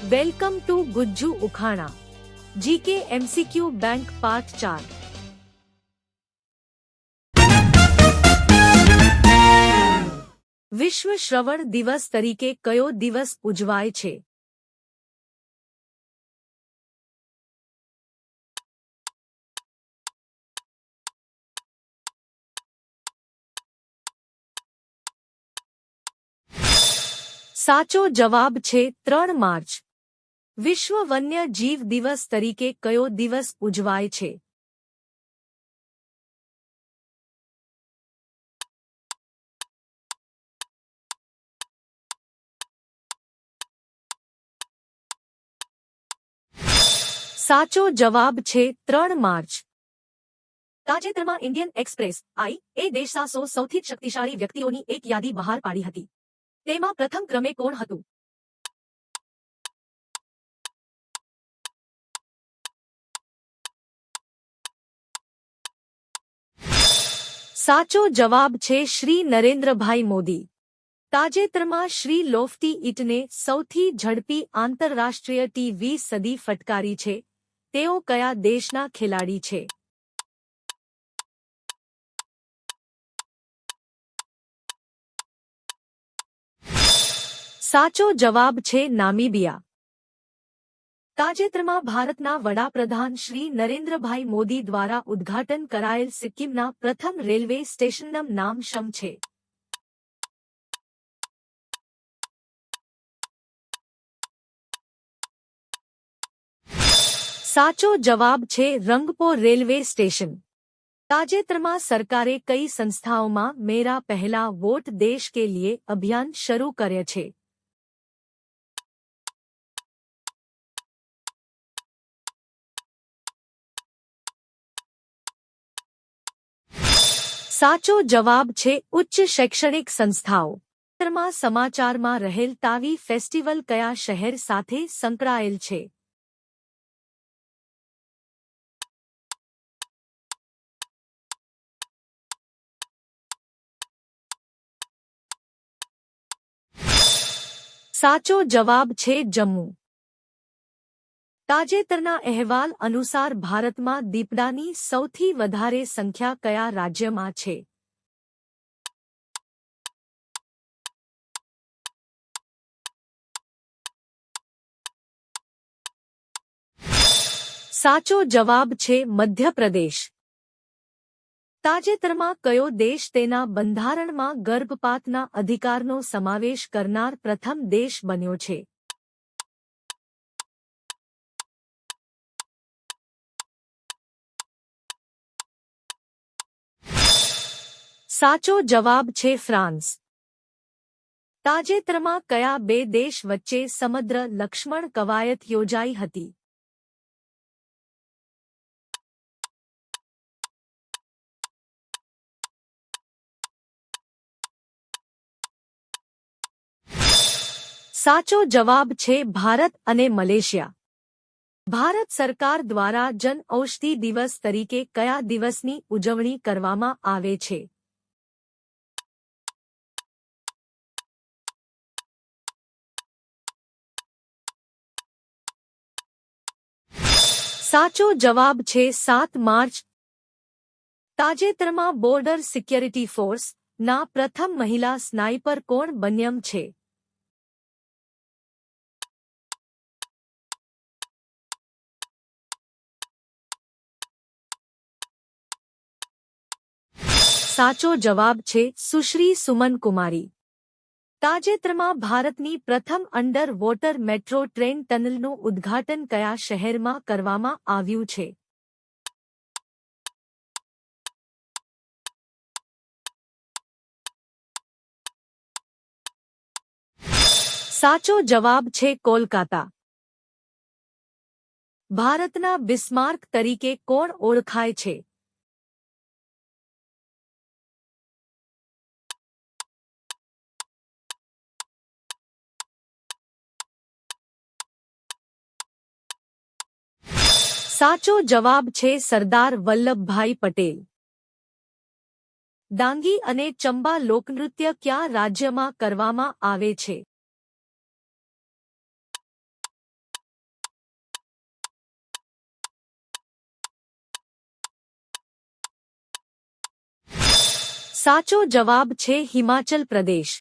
Welcome to Gujju ઉખાણા GK MCQ bank part 4। વિશ્વ શ્રવણ દિવસ તરીકે કયો દિવસ ઉજવાય છે? સાચો જવાબ છે 3 માર્ચ। વિશ્વ વન્ય જીવ દિવસ તરીકે કયો દિવસ ઉજવાય છે? સાચો જવાબ છે 3 માર્ચ। તાજેતરમાં ઇન્ડિયન એક્સપ્રેસ આઈ એ દેશના 100 સૌથી શક્તિશાળી વ્યક્તિઓની એક યાદી બહાર પાડી હતી। તેમાં પ્રથમ ક્રમે કોણ હતું? સાચો જવાબ છે શ્રી નરેન્દ્રભાઈ મોદી। તાજેતરમાં શ્રી લોફ્ટી ઇટને સૌથી ઝડપી આંતરરાષ્ટ્રીય ટી20 સદી ફટકારી છે। તેઓ કયા દેશના ખેલાડી છે? સાચો જવાબ છે નામીબિયા। તાજેતરમાં ભારતના વડાપ્રધાન શ્રી નરેન્દ્રભાઈ મોદી દ્વારા ઉદ્ઘાટન કરાયેલ સિક્કિમના પ્રથમ રેલવે સ્ટેશનનું નામ શું છે? સાચો જવાબ છે રંગપો રેલવે સ્ટેશન। તાજેતરમાં સરકારે કઈ સંસ્થાઓમાં મેરા પહેલા વોટ દેશ કે લીએ અભિયાન શરૂ કર્યું છે? સાચો જવાબ છે ઉચ્ચ શૈક્ષણિક સંસ્થાઓ। તાજેતરમાં સમાચારમાં રહેલ તાવી ફેસ્ટિવલ કયા શહેર સાથે સંકળાયેલ છે? સાચો જવાબ છે જમ્મુ। તાજેતરના અહેવાલ અનુસાર ભારતમાં દીપડાની સૌથી વધારે સંખ્યા કયા રાજ્યમાં છે? સાચો જવાબ છે મધ્યપ્રદેશ। તાજેતરમાં કયો દેશ તેના બંધારણમાં ગર્ભપાતના અધિકારનો સમાવેશ કરનાર પ્રથમ દેશ બન્યો છે? સાચો જવાબ છે ફ્રાન્સ। તાજેતરમાં કયા બે દેશ વચ્ચે સમુદ્ર લક્ષ્મણ કવાયત યોજાઈ હતી? સાચો જવાબ છે ભારત અને મલેશિયા। ભારત સરકાર દ્વારા જન ઔષધિ દિવસ તરીકે કયા દિવસની ઉજવણી કરવામાં આવે છે? સાચો જવાબ છે 7 માર્ચ। તાજેતરમાં બોર્ડર સિક્યોરિટી ફોર્સ ના પ્રથમ મહિલા સ્નાઇપર કોણ બન્યમ છે? સાચો જવાબ છે સુશ્રી સુમન કુમારી। તાજેતરમાં ભારતની પ્રથમ અંડર વોટર મેટ્રો ટ્રેન ટનલનું ઉદ્ઘાટન કયા શહેરમાં કરવામાં આવ્યું છે? સાચો જવાબ છે કોલકાતા। ભારતના બિસ્માર્ક તરીકે કોણ ઓળખાય છે? સાચો જવાબ છે સરદાર વલ્લભભાઈ પટેલ। ડાંગી અને ચંબા લોકનૃત્ય કયા રાજ્યમાં કરવામાં આવે છે? સાચો જવાબ છે હિમાચલ પ્રદેશ।